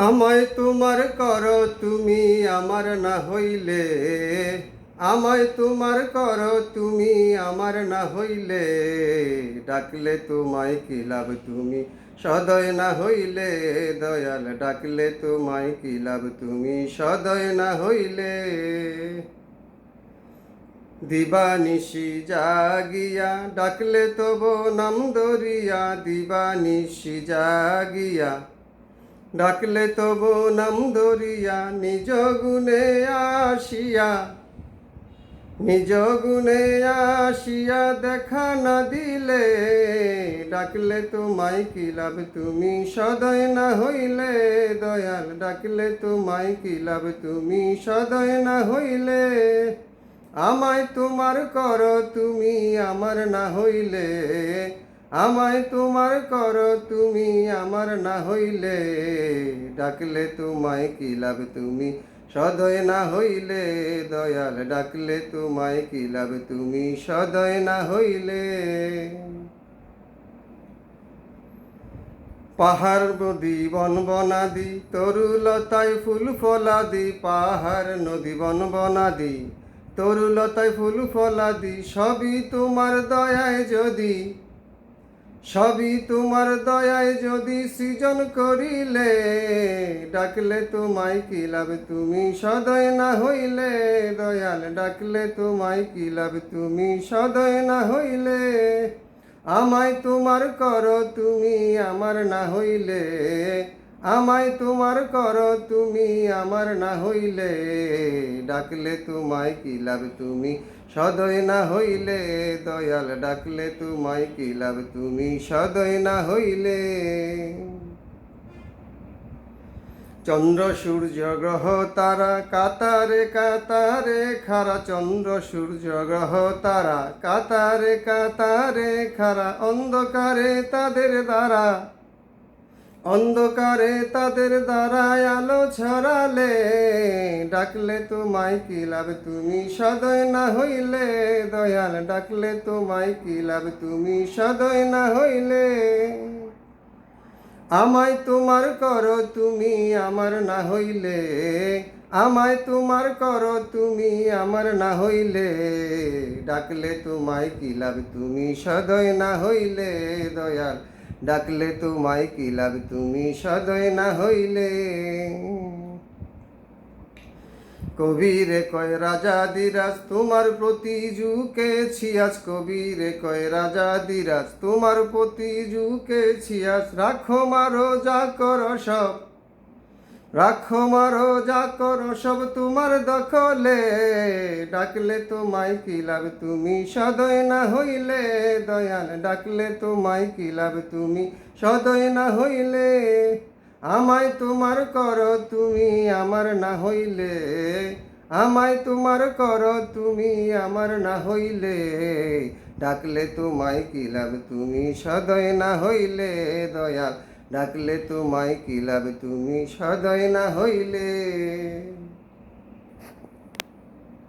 আমায় তোমার করো তুমি আমার না হইলে, আমায় তোমার করো তুমি আমার না হইলে, ডাকলে তোমায় কি লাভ তুমি সদয় না হইলে, দয়াল ডাকলে তোমায় কি লাভ তুমি সদয় না হইলে। দিবানিশি জাগিয়া ডাকলে তব নাম ধরিয়া, দিবানিশি জাগিয়া ডাকলে তব নাম ধরিয়া, নিজ গুণে আসিয়া, নিজ গুণে আসিয়া দেখা না দিলে, ডাকলে তোমায় কি লাভ তুমি সদয় না হইলে, দয়াল ডাকলে তোমায় কি লাভ তুমি সদয় না হইলে। আমায় তোমার করো তুমি আমার না হইলে, আমায় তোমার করো তুমি আমার না হইলে, ডাকলে তোমায় কি লাভ তুমি সদয় না হইলে, দয়াল ডাকলে তোমায় কি লাভ তুমি সদয় না হইলে। পাহাড় নদী বন বনাদি তরুলতায় ফুল ফলাদি, পাহাড় নদী বন বনাদি তরুলতায় ফুল ফলাদি, সবই তোমার দয়ায় যদি, সবই তোমার দয়ায় যদি সৃজন করিলে, ডাকলে তোমায় কি লাভ তুমি সদয় না হইলে, দয়াল ডাকলে তোমায় কি লাভ তুমি সদয় না হইলে। আমায় তোমার করো তুমি আমার না হইলে, আমায় তোমার করো তুমি আমার না হইলে, ডাকলে তোমায় কি লাভ তুমি সদয় না হইলে, দয়াল ডাকলে তোমায় কি লাভ তুমি সদয় না হইলে। চন্দ্র সূর্য গ্রহ তারা কাতারে কাতারে খারা, চন্দ্র সূর্য গ্রহ তারা কাতারে কাতারে খারা, অন্ধকারে তাদের দ্বারা, অন্ধকারে তাদের দ্বারায় আলো ছড়ালে, ডাকলে তোমায় কি লাভ তুমি সদয় না হইলে, দয়াল ডাকলে তোমায় কি লাভ তুমি সদয় না হইলে। আমায় তোমার করো তুমি আমার না হইলে, আমায় তোমার করো তুমি আমার না হইলে, ডাকলে তোমায় কি লাভ তুমি সদয় না হইলে, দয়াল ডাকলে তোমায় কি লাভ তুমি সদয় না হইলে। কবিরে কয় রাজা দিরাজ তোমার প্রতি ঝুঁকেছি আজ, কবিরে কয় রাজা দিরাজ তোমার প্রতি ঝুঁকেছি আজ, রাখো মারো যা করো সব, রাখো মারো যা করো সব তোমার দখলে, ডাকলে তোমায় কি লাভ তুমি সদয় না হইলে, দয়াল ডাকলে তোমায় কি লাভ তুমি সদয় না হইলে। আমায় তোমার করো তুমি আমার না হইলে, আমায় তোমার করো তুমি আমার না হইলে, ডাকলে তোমায় কি লাভ তুমি সদয় না হইলে, দয়াল ডাকলে তোমায় কি লাভ তুমি সদয় না হইলে।